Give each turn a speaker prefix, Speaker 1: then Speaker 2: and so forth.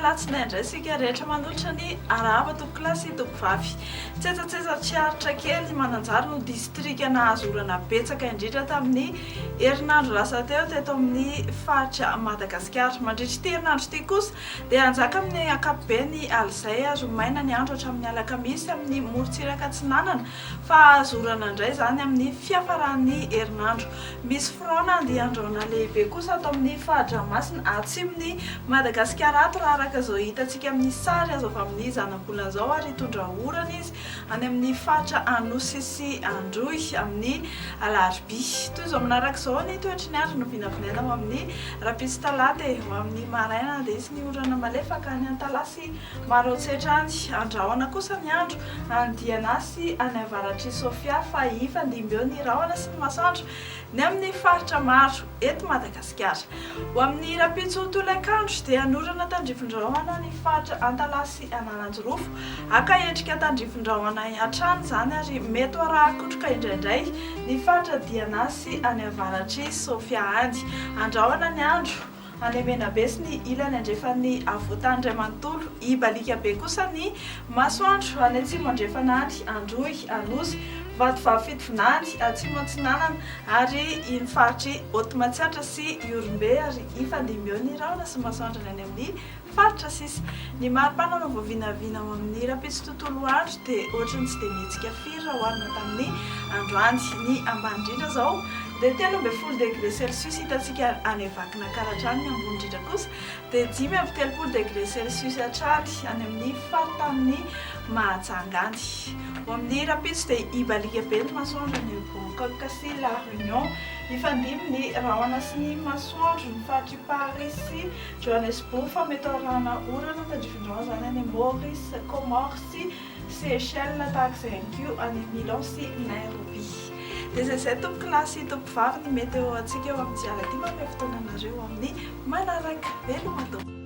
Speaker 1: alatsinainy indray sika rehetra manolotra ny arava toko klasy toko vavy tsetsatsesa tsy aritra kely mananjary no distrika nahazorana betsaka indrindra tamin'ny herinandro lasa teo teto amin'ny faritra Madagasikara. Mandritra ity herinandro ity kosa dia anjaka amin'ny ankapobeny alizay azo maina ny andro hatramin'ny alakamisy amin'ny morontsiraka Atsinanana fa azorana indray zany amin'ny fiafaran'ny herinandro. Misy front andiandraona lehibe kosa ato amin'ny fahadramasina atsimon'ny Madagasikara ato raha araka izao hitantsika amin'ny sary azo avy amin'ny zanabolana izao ary hitondra orana izy any amin'ny faritra Anosy sy Androy amin'ny alarobia. Toy izao manaraka izao ny toetry ny andro no vinavinaina ho amin'ny rahampitso talata ho amin'ny maraina dia izy ny orana malefaka any Antalasy Maroantsetrany. Andrahoana kosa ny andro any Dianasy any avaratry Sofia fa ifandimby eo ny rahona sy ny masoandro ny amin'ny faritra maro eto Madagasikara. Ho amin'ny rahampitso tolakandro dia anorana tandrifin-drahona ny faritra Antalasy Analanjorofo aka endrika tandrifin-drahona hatrany zany ary mety arahakotroka indraindray ny faritra Dianasy any avaratry Sofia any. Andrahoana ny andro any Menabe sy ny ilany andrefan'ny avoatany iray manontolo. Ibalika be kosa ny masoandro any atsimo andrefana any Androy, Anosy, Vatovavy Fitovinany, Atsimo Atsinanana ary iny faritry Hotomatsiatra sy Iorombe ary ifandimby eo ny rahona sy masoandro any amin'ny faritra sisa. Ny mari-panao vao vinavina ao amin'ny rahampitso tontolo andro dia ohatrany tsy dia mihetsika firy raha oharina tamin'ny androany. Ny ambany indrindra izao dia 13 degré Celsius hitantsika any Vakina Karatrany. Ny ambony indrindra kosa dia 5 degré Celsius hatrany any amin'ny faritanin'ny Mahajanga any. Ho amin'ny rahampitso dia ibalika be ny masoandro ny Bokaka sy La Réunion. Mifandimby ny rahona sy ny masoandro ny faritry Paris sy Johannesburg fa mety arahana orana tandrifin-drahona zany any Maurice, Comores sy Seychelles tahak'izay ihany koa any Milan sy Nairobi. Dia izay tompoko klasy tompoko vavy ny météo antsika eo amin'ny jiala ity manome fotoananareo amin'ny manaraka veloma.